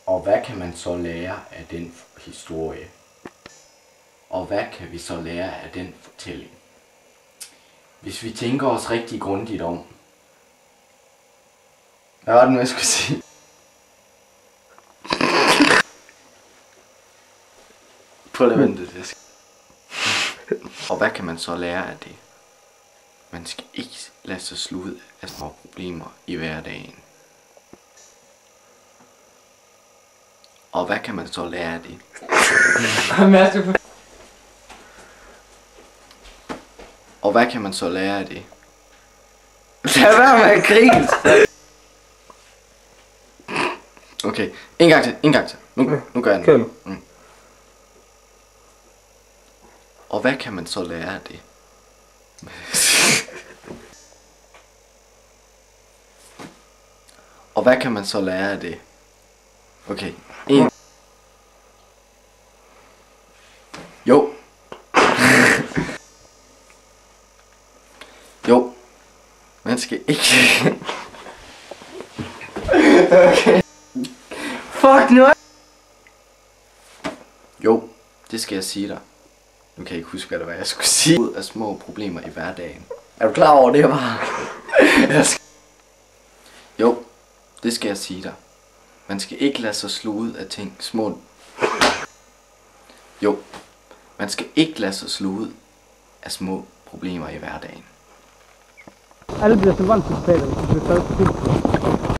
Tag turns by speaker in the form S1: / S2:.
S1: Og hvad kan man så lære af den historie? Og hvad kan vi så lære af den fortælling? Hvis vi tænker os rigtig grundigt om. Hvad var det nu, jeg skulle sige? Prøv lige at vente det. Og hvad kan man så lære af det? Man skal ikke lade sig slå ud af små problemer i hverdagen. Og hvad kan man så lære af det? Og hvad kan man så lære af det?
S2: Lad være med at grine.
S1: Okay, en gang til. Nu gør jeg den. Og hvad kan man så lære af det? Og hvad kan man så lære af det? Okay, en. Jo. Jo. Man skal ikke.
S2: Okay. Fuck nu.
S1: Jo, det skal jeg sige dig. Nu kan jeg ikke huske, hvad det var, jeg skulle sige. Ud af små problemer i hverdagen.
S2: Er du klar over det, var?
S1: Jo, det skal jeg sige dig. Man skal ikke lade sig slå ud af ting små. Jo, man skal ikke lade sig slå ud af små problemer i hverdagen.
S3: Alle bliver så vant til det, hvis du